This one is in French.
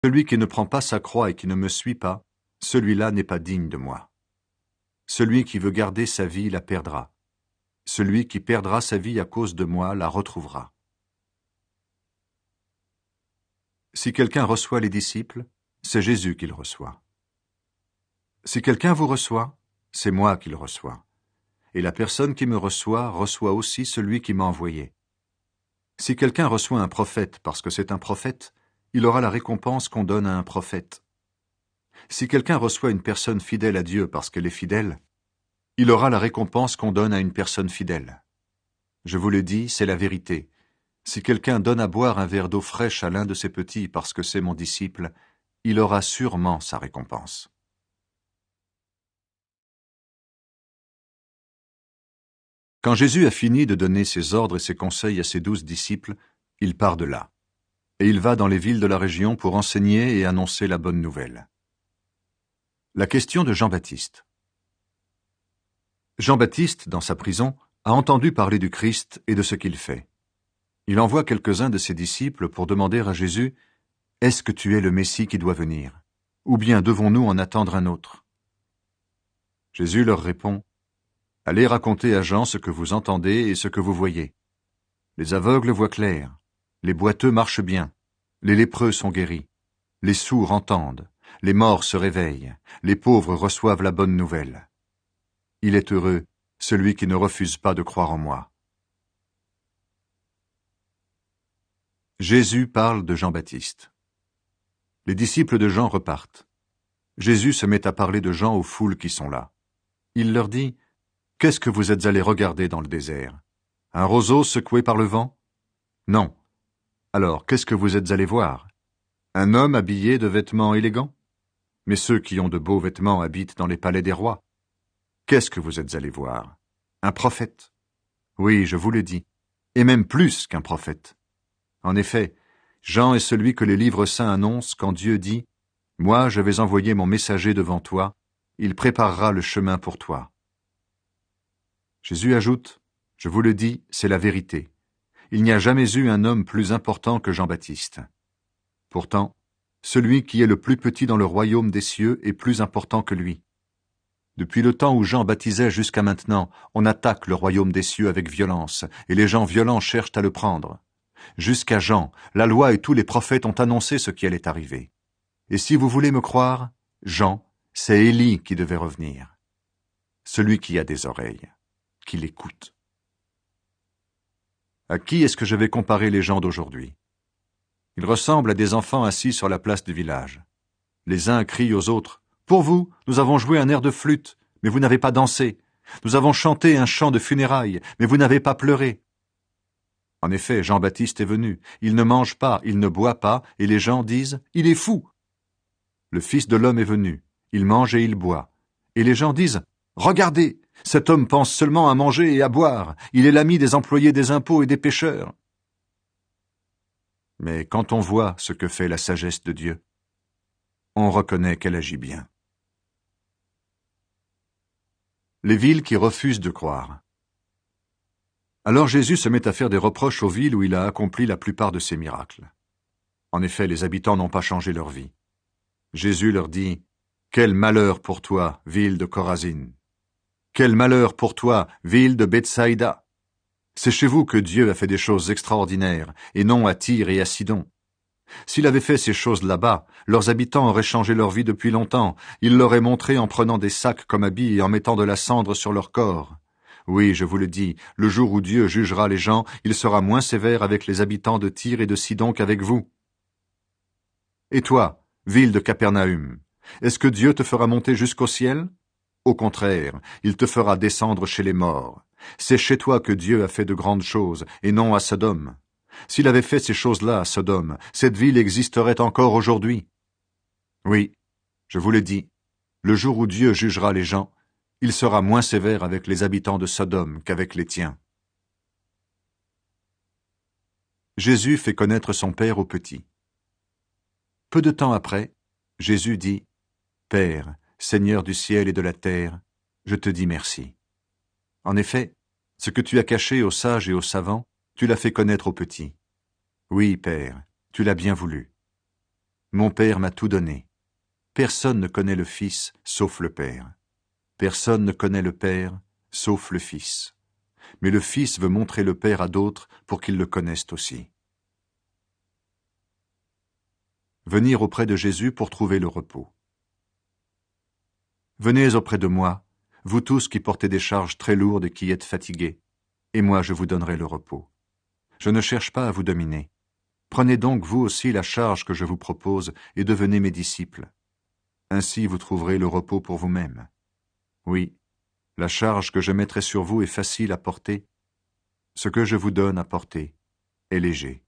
Celui qui ne prend pas sa croix et qui ne me suit pas, celui-là n'est pas digne de moi. Celui qui veut garder sa vie la perdra. Celui qui perdra sa vie à cause de moi la retrouvera. Si quelqu'un reçoit les disciples, c'est Jésus qui le reçoit. Si quelqu'un vous reçoit, c'est moi qui le reçois. Et la personne qui me reçoit reçoit aussi celui qui m'a envoyé. Si quelqu'un reçoit un prophète parce que c'est un prophète, il aura la récompense qu'on donne à un prophète. Si quelqu'un reçoit une personne fidèle à Dieu parce qu'elle est fidèle, il aura la récompense qu'on donne à une personne fidèle. Je vous le dis, c'est la vérité. Si quelqu'un donne à boire un verre d'eau fraîche à l'un de ses petits parce que c'est mon disciple, il aura sûrement sa récompense. Quand Jésus a fini de donner ses ordres et ses conseils à ses 12 disciples, il part de là. Et il va dans les villes de la région pour enseigner et annoncer la bonne nouvelle. La question de Jean-Baptiste. Jean-Baptiste, dans sa prison, a entendu parler du Christ et de ce qu'il fait. Il envoie quelques-uns de ses disciples pour demander à Jésus « Est-ce que tu es le Messie qui doit venir? Ou bien devons-nous en attendre un autre ?» Jésus leur répond « Allez raconter à Jean ce que vous entendez et ce que vous voyez. Les aveugles voient clair, les boiteux marchent bien, les lépreux sont guéris, les sourds entendent, les morts se réveillent, les pauvres reçoivent la bonne nouvelle. Il est heureux, celui qui ne refuse pas de croire en moi. » Jésus parle de Jean-Baptiste. Les disciples de Jean repartent. Jésus se met à parler de Jean aux foules qui sont là. Il leur dit « Qu'est-ce que vous êtes allés regarder dans le désert? Un roseau secoué par le vent? Non. Alors, qu'est-ce que vous êtes allés voir? Un homme habillé de vêtements élégants? Mais ceux qui ont de beaux vêtements habitent dans les palais des rois. Qu'est-ce que vous êtes allés voir? Un prophète. Oui, je vous le dis, et même plus qu'un prophète. En effet, Jean est celui que les livres saints annoncent quand Dieu dit « Moi, je vais envoyer mon messager devant toi, il préparera le chemin pour toi. » Jésus ajoute « Je vous le dis, c'est la vérité. Il n'y a jamais eu un homme plus important que Jean-Baptiste. Pourtant, celui qui est le plus petit dans le royaume des cieux est plus important que lui. Depuis le temps où Jean baptisait jusqu'à maintenant, on attaque le royaume des cieux avec violence, et les gens violents cherchent à le prendre. Jusqu'à Jean, la loi et tous les prophètes ont annoncé ce qui allait arriver. Et si vous voulez me croire, Jean, c'est Élie qui devait revenir. Celui qui a des oreilles, qui l'écoute. À qui est-ce que je vais comparer les gens d'aujourd'hui? Ils ressemblent à des enfants assis sur la place du village. Les uns crient aux autres « Pour vous, nous avons joué un air de flûte, mais vous n'avez pas dansé. Nous avons chanté un chant de funérailles, mais vous n'avez pas pleuré. » En effet, Jean-Baptiste est venu. Il ne mange pas, il ne boit pas, et les gens disent « Il est fou !» Le Fils de l'homme est venu. Il mange et il boit. Et les gens disent « Regardez, cet homme pense seulement à manger et à boire. Il est l'ami des employés des impôts et des pécheurs. » Mais quand on voit ce que fait la sagesse de Dieu, on reconnaît qu'elle agit bien. Les villes qui refusent de croire. Alors Jésus se met à faire des reproches aux villes où il a accompli la plupart de ses miracles. En effet, les habitants n'ont pas changé leur vie. Jésus leur dit « Quel malheur pour toi, ville de Chorazine! Quel malheur pour toi, ville de Bethsaïda! C'est chez vous que Dieu a fait des choses extraordinaires, et non à Tyr et à Sidon. S'il avait fait ces choses là-bas, leurs habitants auraient changé leur vie depuis longtemps. Il l'auraient montré en prenant des sacs comme habits et en mettant de la cendre sur leur corps. Oui, je vous le dis, le jour où Dieu jugera les gens, il sera moins sévère avec les habitants de Tyr et de Sidon qu'avec vous. Et toi, ville de Capernaüm, est-ce que Dieu te fera monter jusqu'au ciel? Au contraire, il te fera descendre chez les morts. C'est chez toi que Dieu a fait de grandes choses, et non à Sodome. S'il avait fait ces choses-là à Sodome, cette ville existerait encore aujourd'hui. Oui, je vous le dis, le jour où Dieu jugera les gens, il sera moins sévère avec les habitants de Sodome qu'avec les tiens. Jésus fait connaître son Père aux petits. Peu de temps après, Jésus dit « Père, Seigneur du ciel et de la terre, je te dis merci. En effet, ce que tu as caché aux sages et aux savants, tu l'as fait connaître aux petits. Oui, Père, tu l'as bien voulu. Mon Père m'a tout donné. Personne ne connaît le Fils sauf le Père. Personne ne connaît le Père sauf le Fils. Mais le Fils veut montrer le Père à d'autres pour qu'ils le connaissent aussi. Venir auprès de Jésus pour trouver le repos. Venez auprès de moi, vous tous qui portez des charges très lourdes et qui êtes fatigués, et moi je vous donnerai le repos. Je ne cherche pas à vous dominer. Prenez donc vous aussi la charge que je vous propose et devenez mes disciples. Ainsi vous trouverez le repos pour vous-même. Oui, la charge que je mettrai sur vous est facile à porter. Ce que je vous donne à porter est léger.